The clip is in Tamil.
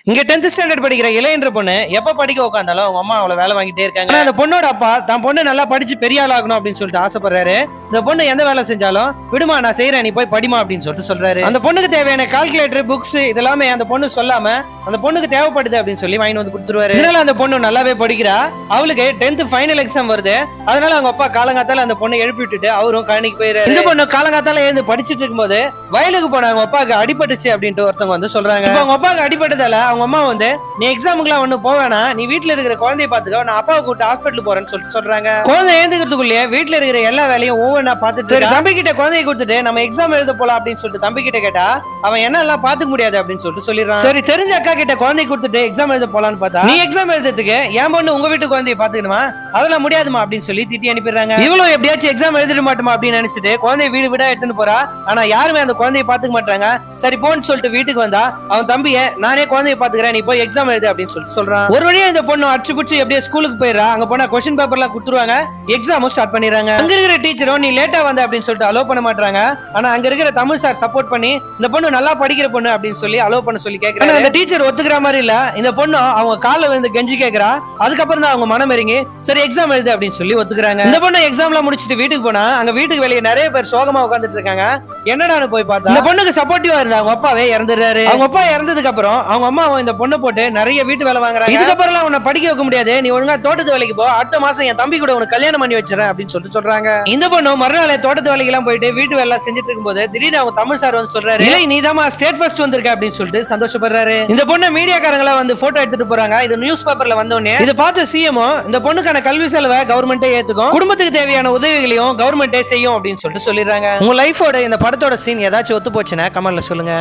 இங்க 10th ஸ்டாண்டர்ட் படிக்கிற இளையன்ற பொண்ணு எப்ப படிக்க உட்காந்தாலும் அவங்க அம்மா அவளை வேலை வாங்கிட்டே இருக்காங்க. ஆனா அந்த பொண்ணோட அப்பா தான் பொண்ணு நல்லா படிச்சு பெரிய ஆள் ஆகணும் அப்படின்னு சொல்லிட்டு ஆசைப்படுறாரு. இந்த பொண்ணு எந்த வேலை செஞ்சாலும் விடுமா நான் செய்யறேன் நீ போய் படிமா அப்படின்னு சொல்லிட்டு சொல்றாரு. அந்த பொண்ணுக்கு தேவையான கால்குலேட்டர் புக்ஸ் இதெல்லாமே அந்த பொண்ணு சொல்லாம அந்த பொண்ணுக்கு தேவைப்படுது அப்படின்னு சொல்லி வாங்கி வந்து கொடுத்துருவாரு. இதனால அந்த பொண்ணு நல்லாவே படிக்கிறா. அவளுக்கு 10th ஃபைனல் எக்ஸாம் வருது. அதனால அவங்க அப்பா காலங்காத்தால அந்த பொண்ணை எழுப்பி விட்டுட்டு அவரும் கழனிக்கு போயிரு. இந்த பொண்ணு காலங்காத்தால எழுந்து படிச்சுட்டு இருக்கும்போது வயலுக்கு போன அவங்க அப்பாவுக்கு அடிபட்டுச்சு அப்படின்ட்டு ஒருத்தவங்க வந்து சொல்றாங்க. அவங்க அப்பாவுக்கு அடிபட்டதால அவங்க அம்மா வந்து நீ எக்ஸாமுக்குலாம் ஒண்ணு போவேனா நீ வீட்டுல இருக்கிற குழந்தைய பாத்துக்கோ நான் அப்பாவை கூப்பிட்டு ஹாஸ்பிட்டல் போறேன்னு சொல்லிட்டு சொல்றாங்க. குழந்தை எழுந்துக்கிறதுக்குள்ளேயே வீட்டுல இருக்கிற எல்லா வேலையும் ஒவ்வொன்றா பாத்துட்டு தம்பி கிட்ட குழந்தைய கொடுத்துட்டு நம்ம எக்ஸாம் எழுத போலாம் அப்படின்னு சொல்லிட்டு தம்பி கிட்ட கேட்டா அவன் என்ன எல்லாம் பாத்துக்க முடியாது அப்படின்னு சொல்லிட்டு சொல்லிடுறான். சரி தெரிஞ்ச அக்கா கிட்ட குழந்தை கொடுத்துட்டு எக்ஸாம் எழுத போலான்னு பார்த்தா நீ எக்ஸாம் எழுதுறதுக்கு என் பொண்ணு உங்க வீட்டு குழந்தைய பாத்துக்கணுமா அதெல்லாம் முடியாதுமா அப்படின்னு சொல்லி திட்டி அனுப்பிடுறாங்க. இவ்வளவு எப்படியாச்சும் எக்ஸாம் எழுதிட மாட்டோமா அப்படின்னு நினைச்சிட்டு குழந்தைய வீடு வீடா எடுத்துன்னு போறா. ஆனா யாருமே அந்த குழந்தைய பாத்துக்க மாட்டாங்க. சரி போன்னு சொல்லிட்டு வீட்டுக்கு வந்தா அவன் தம்பிய நானே குழந்தைய பாத்துக்கிறேன் நீ போய் எக்ஸாம் எழுது அப்படின்னு சொல்லிட்டு சொல்றான். ஒரு வழியா இந்த பொண்ணு அடிச்சு புடிச்சு எப்படியே ஸ்கூலுக்கு போயிடறா. அங்க போனா கொஸ்டின் பேப்பர் எல்லாம் கொடுத்துருவாங்க. எக்ஸாமும் ஸ்டார்ட் பண்ணிடுறாங்க. அங்க இருக்கிற டீச்சரும் நீ லேட்டா வந்த அப்படின்னு சொல்லிட்டு அலோ பண்ண மாட்டாங்க. ஆனா அங்க இருக்கிற தமிழ் சார் சப்போர்ட் பண்ணி இந்த பொண்ணு நல்லா படிக்கிற பொண்ணு அப்படின்னு சொல்லி அலோ பண்ண சொல்லி கேக்குறாங்க. அந்த டீச்சர் ஒத்துக்கிற மாதிரி இல்ல. இந்த பொண்ணு அவங்க கால்ல விழுந்து கெஞ்சி கேக்குறா. அதுக்கப்புறம் தான் அவங்க மனம் இறங்கி சரி எக்ஸாம் எழுது அப்படின்னு சொல்லி ஒத்துக்கிறாங்க. இந்த பொண்ணு எக்ஸாம்லாம் முடிச்சிட்டு வீட்டுக்கு போனா அங்க வீட்டுக்கு வெளியே நிறைய பேர் சோகமா உட்கார்ந்துட்டு இருக்காங்க. என்னடான்னு போய் பார்த்தா இந்த பொண்ணுக்கு சப்போர்ட்டிவா இருந்தா அவங்க அப்பாவே இறந்துடுறாரு. அவங்க அப்பா இறந்ததுக்கு அப்புறம் அவங்க அம்மா இந்த பொண்ணை போட்டு நிறைய வீட்டு வேலை வாங்குறாங்க. இதுக்கப்புறம் உன்னை படிக்க வைக்க முடியாது நீ ஒழுங்கா தோட்டத்து வேலைக்கு போ அடுத்த மாசம் என் தம்பி கூட உனக்கு கல்யாணம் பண்ணி வச்சிடறேன் அப்படின்னு சொல்லிட்டு சொல்றாங்க. இந்த பொண்ணு மறுநாள் தோட்டத்து வேலைக்கு எல்லாம் போயிட்டு வீட்டு வேலை செஞ்சுட்டு இருக்கும்போது திடீர்னு அவங்க தமிழ் சார் வந்து சொல்றாரு இல்லை நீதாமா ஸ்டேட் ஃபர்ஸ்ட் வந்திருக்க அப்படின்னு சொல்லிட்டு சந்தோஷப்படுறாரு. இந்த பொண்ணு மீடியாக்காரங்களா வந்து போட்டோ எடுத்துட்டு போறாங்க. இது நியூஸ் பேப்பர்ல வந்தோடனே இதை பார்த்த சிஎம் இந்த பொண்ணுக்கான கல்வி செலவை கவர்மெண்டே ஏத்துக்கும் குடும்பத்துக்கு தேவையான உதவிகளையும் கவர்மெண்டே செய்யும் அப்படின்னு சொல்லிட்டு சொல்லிடுறாங்க. உங்க லைஃபோட இந்த படத்தோட சீன் ஏதாச்சும் ஒத்து போச்சுன்னா கமெண்ட்ல சொல்லுங்க.